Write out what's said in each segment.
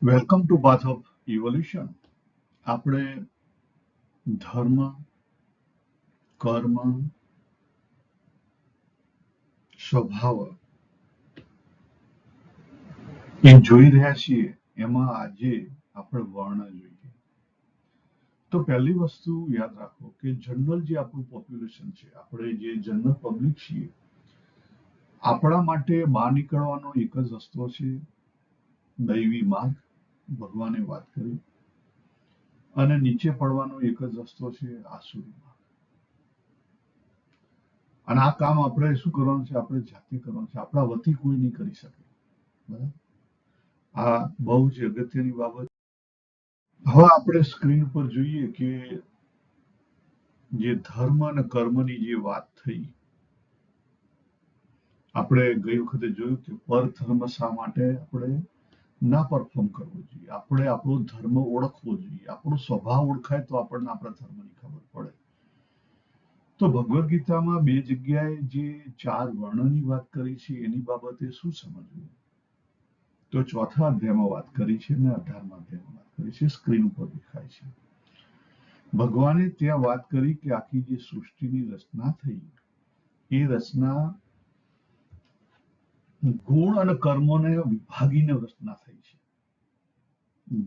Welcome to path of evolution. આપણે ધર્મ, કર્મ, સ્વભાવ એ જોઈ રહ્યા છીએ. એમાં આજે આપણે વર્ણ જોઈએ. તો પહેલી વસ્તુ યાદ રાખો કે જનરલ જે આપણું પોપ્યુલેશન છે, આપણે જે જનરલ પબ્લિક છીએ, આપણા માટે બહાર નીકળવાનો એક જ રસ્તો છે, દૈવી માર્ગ. ભગવાને વાત કરી. અને નીચે પડવાનો એક જ રસ્તો છે, આસુરી માર્ગ. અને આ કામ આપણે શું કરવાનું છે? આપણે જાતે કરવાનું છે. આપણા વતી કોઈ નહીં કરી શકે. બરાબર? આ બહુ જ અગત્યની બાબત. હવે આપણે સ્ક્રીન પર જોઈએ કે જે ધર્મ અને કર્મની જે વાત થઈ, આપણે ગઈ વખતે જોયું કે પરધર્મ શા માટે આપણે ના પરફોર્મ કરવો જોઈએ. આપણે આપણો ધર્મ ઓળખવો જોઈએ. આપણો સ્વભાવ ઓળખાય તો આપણને આપણા ધર્મની ખબર પડે. તો ભગવદ્ ગીતામાં બે જગ્યાએ જે 4 વર્ણની વાત કરી છે એની બાબતે શું સમજવું? તો ચોથા અધ્યાયમાં વાત કરી છે અને 18મા અધ્યાયમાં વાત કરી છે. સ્ક્રીન ઉપર દેખાય છે. ભગવાને ત્યાં વાત કરી કે આખી જે સૃષ્ટિની રચના થઈ, એ રચના ગુણ અને કર્મોને વિભાગીને રચના થઈ છે.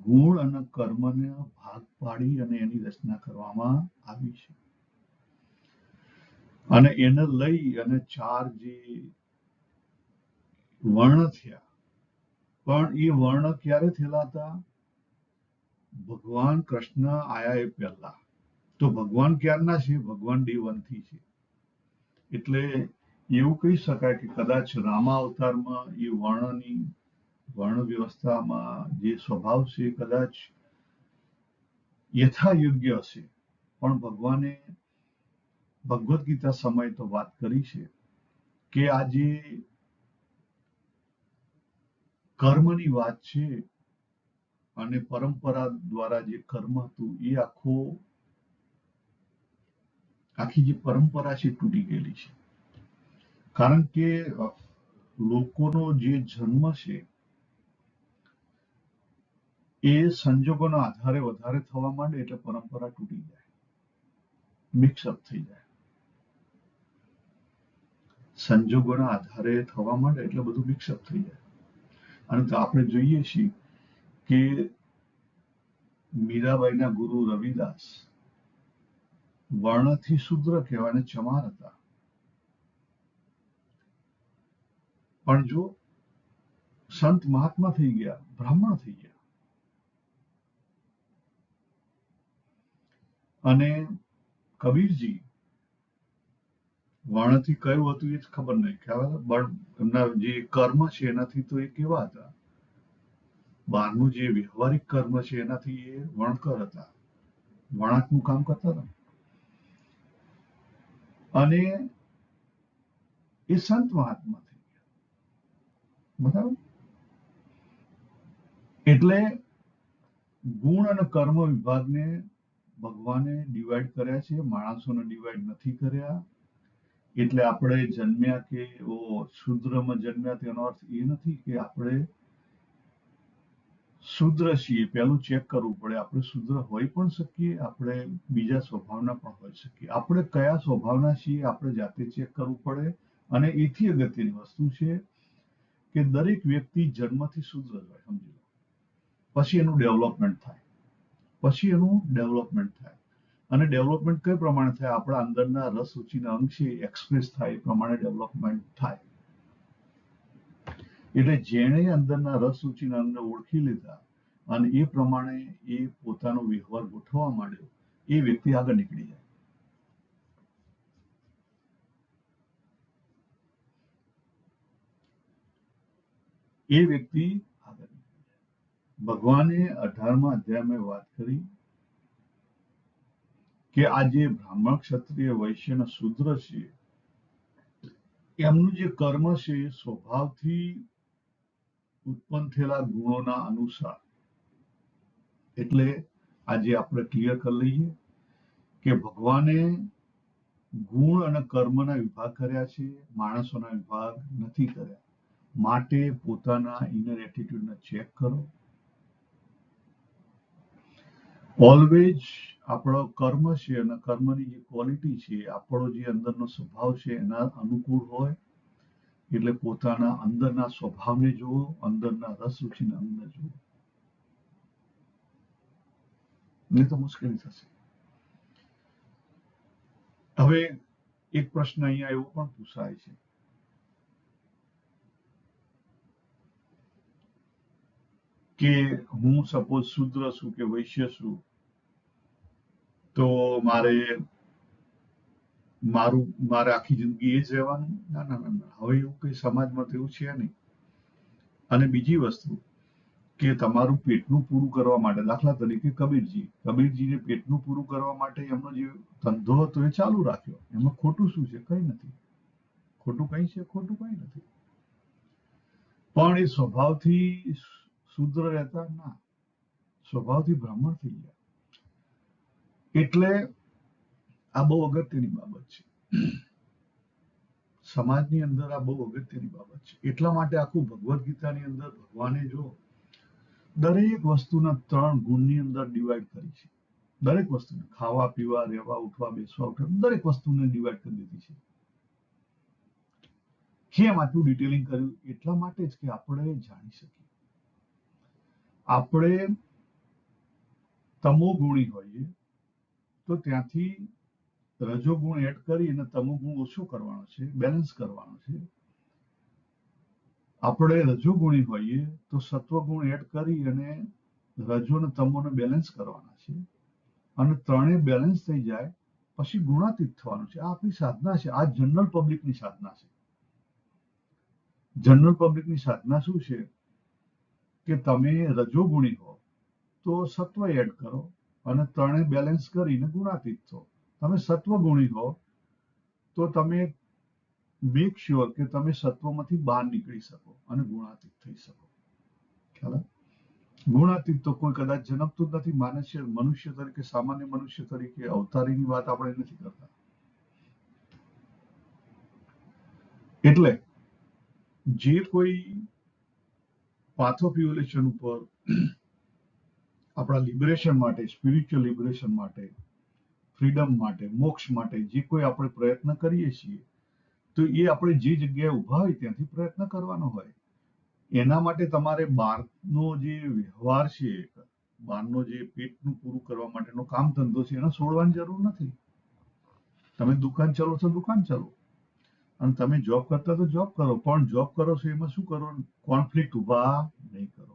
ગુણ અને કર્મને ભાગ પાડી અને એની રચના કરવામાં આવી છે. અને એને લઈ અને 4 જે વર્ણ થયા. પણ એ વર્ણ ક્યારે થયેલા હતા? ભગવાન કૃષ્ણ આયા એ પહેલા. તો ભગવાન ક્યારના છે? ભગવાન ડે 1 થી છે. એટલે એવું કહી શકાય કે કદાચ રામા અવતારમાં એ વર્ણ વ્યવસ્થામાં જે સ્વભાવ છે કદાચ યથાયોગ્ય હશે. પણ ભગવાને ભગવદ્ ગીતા સમયે તો વાત કરી છે કે આ જે કર્મની વાત છે અને પરંપરા દ્વારા જે કર્મ હતું એ આખી જે પરંપરા છે તૂટી ગયેલી છે. કારણ કે લોકોનો જે જન્મ છે એ સંજોગોના આધારે વધારે થવા માંડે એટલે પરંપરા તૂટી જાય, મિક્સઅપ થઈ જાય. સંજોગોના આધારે થવા માંડે એટલે બધું મિક્સઅપ થઈ જાય. અને તો આપણે જોઈએ છીએ કે મીરાબાઈના ગુરુ રવિદાસ વર્ણથી શુદ્ર કહેવાય અને ચમાર હતા. પણ જો સંત મહાત્મા થઈ ગયા, બ્રાહ્મણ થઈ ગયા. અને કબીરજી વર્ણથી કયું હતું એ જ ખબર નહીં, ખ્યાલ પણ એમના જે કર્મ છે એનાથી તો એ કેવા હતા? બહારનું જે વ્યવહારિક કર્મ છે એનાથી એ વણકર હતા, વણાટનું કામ કરતા હતા. અને એ સંત મહાત્મા થઈ ગયા. બરાબર? એટલે ગુણ અને કર્મ વિભાગને ભગવાને ડિવાઈડ કર્યા છે, માણસોને ડિવાઈડ નથી કર્યા. એટલે આપણે જન્મ્યા કે શુદ્રમાં જન્મ્યા તેનો અર્થ એ નથી કે આપણે શુદ્ર છીએ. પહેલું ચેક કરવું પડે. આપણે શુદ્ર હોઈ પણ શકીએ, આપણે બીજા સ્વભાવના પણ હોઈ શકીએ. આપણે કયા સ્વભાવના છીએ આપણે જાતે ચેક કરવું પડે. અને એથી અગત્યની વસ્તુ છે કે દરેક વ્યક્તિ જન્મથી શુદ્ર જ હોય, સમજી લો. પછી એનું ડેવલપમેન્ટ થાય. અને ડેવલપમેન્ટ કઈ પ્રમાણે થાય? આપણા અંદરના રસ રુચિના અંગ છે એક્સપ્રેસ થાય એ પ્રમાણે ડેવલપમેન્ટ થાય. એટલે જેણે અંદરના રસ રુચિના અંગને ઓળખી લીધા અને એ પ્રમાણે એ પોતાનો વ્યવહાર ગોઠવવા માંડ્યો, એ વ્યક્તિ આગળ નીકળી જાય. ભગવાને 18મા અધ્યાયમાં વાત કરી કે આ જે બ્રાહ્મણ, ક્ષત્રિય, વૈશ્ય અને શૂદ્ર છે એમનું જે કર્મ છે એ સ્વભાવથી ઉત્પન્ન થયેલા ગુણોના અનુસાર. એટલે આજે આપણે ક્લિયર કરી લઈએ કે ભગવાને ગુણ અને કર્મના વિભાગ કર્યા છે, માણસોના વિભાગ નથી કર્યા. માટે પોતાના ઇનર એટીટ્યુડને ચેક કરો. ઓલવેજ આપણો કર્મ છે અને કર્મની જે ક્વોલિટી છે, આપણો જે અંદરનો સ્વભાવ છે એના અનુકૂળ હોય એટલે પોતાના અંદરના સ્વભાવને જુઓ, અંદરના રસ રુચિને અંગને જુઓ, નહીં તો મુશ્કેલી થશે. હવે એક પ્રશ્ન અહીંયા એવો પણ પૂછાય છે કે હું સપોઝ શુદ્ર છું કે વૈશ્ય છું, તો મારે આખી જિંદગી એ જ રહેવાનું? ના ના ના ના, હવે એવું કઈ સમાજમાં તો એવું છે નહીં. અને બીજી વસ્તુ કે તમારું પેટનું પૂરું કરવા માટે, દાખલા તરીકે કબીરજીને પેટનું પૂરું કરવા માટે એમનો જે ધંધો હતો એ ચાલુ રાખ્યો. એમાં ખોટું શું છે? કઈ નથી. ખોટું કઈ છે? ખોટું કઈ નથી. પણ એ સ્વભાવથી શુદ્ર રહેતા ના, સ્વભાવથી બ્રાહ્મણ થઈ ગયા. એટલે આ બહુ અગત્યની બાબત છે. સમાજની અંદર આ બહુ અગત્યની બાબત છે. એટલા માટે આખું ભગવદ્ ગીતાની અંદર ભગવાને જો દરેક વસ્તુના 3 ગુણની અંદર ડિવાઈડ કરી છે. દરેક વસ્તુને, ખાવા પીવા, રહેવા, ઉઠવા, બેસવા, ઉઠવા, દરેક વસ્તુને ડિવાઈડ કરી દીધી છે. કેમ આટલું ડિટેલિંગ કર્યું? એટલા માટે જ કે આપણે જાણી શકીએ. આપણે તમોગુણી હોઈએ તો ત્યાંથી રજોગુણ એડ કરી અને તમોગુણ ઓછો કરવાનો છે, બેલેન્સ કરવાનો છે. આપણે રજોગુણી હોઈએ તો સત્વગુણ એડ કરી અને રજો અને તમોને બેલેન્સ કરવાના છે. અને ત્રણેય બેલેન્સ થઈ જાય પછી ગુણાતીત થવાનું છે. આ આપણી સાધના છે. આ જનરલ પબ્લિકની સાધના છે. જનરલ પબ્લિકની સાધના શું છે કે તમે રજોગુણી હો તો સત્વ એડ કરો અને ત્રણેય બેલેન્સ કરીને ગુણાતીત થો. તમે સત્વગુણી હો તો તમે મેક શ્યોર કે તમે સત્વમાંથી બહાર નીકળી શકો અને ગુણાતીત થઈ શકો. ખ્યાલ? ગુણાતીત તો કોઈ કદાચ જન્મતું જ નથી. મનુષ્ય તરીકે, સામાન્ય મનુષ્ય તરીકે અવતારીની વાત આપણે નથી કરતા. એટલે જે કોઈ પાથ ઓફ ઇવોલ્યુશન ઉપર આપણા લિબરેશન માટે, સ્પિરિચ્યુઅલ લિબરેશન માટે, ફ્રીડમ માટે, મોક્ષ માટે જે કોઈ આપણે પ્રયત્ન કરીએ છીએ, તો એ આપણે જે જગ્યાએ ઊભા હોય ત્યાંથી પ્રયત્ન કરવાનો હોય. એના માટે તમારે બહારનો જે વ્યવહાર છે, બહારનો જે પેટનું પૂરું કરવા માટેનો કામ ધંધો છે, એને છોડવાની જરૂર નથી. તમે દુકાન ચલો છો, દુકાન ચલો, અને તમે જોબ કરતા તો જોબ કરો, પણ જોબ કરો છો એમાં શું કરો? કોન્ફ્લિક્ટ ઊભા નહીં કરો.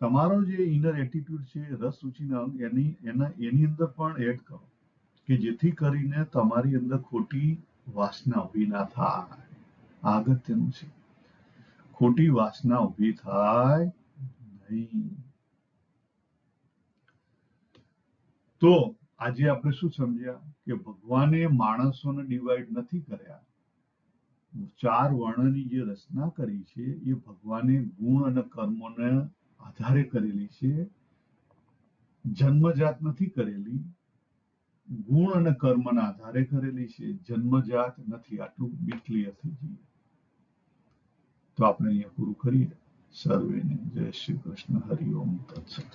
તમારો જે ઇનર એટીટ્યુડ છે, રસ રુચિના અંગ, એની અંદર પણ એડ કરો કે જેથી કરીને તમારી અંદર ખોટી વાસના ઊભી ના થાય. આ અગત્યનું છે. ખોટી વાસના ઊભી થાય નહીં. તો આજે આપણે શું સમજ્યા કે ભગવાને માણસોને ડિવાઈડ નથી કર્યા. 4 વર્ણની જે રચના કરી છે એ ભગવાને ગુણ અને કર્મોને આધારે કરેલી છે. જન્મજાત નથી કરેલી. ગુણ અને કર્મના આધારે કરેલી છે. જન્મજાત નથી. આટલું બી ક્લિયર થઈ જઈએ. તો આપણે અહીંયા પૂરું કરીએ. સર્વેને જય શ્રી કૃષ્ણ. હરિ ઓમ તત્સત.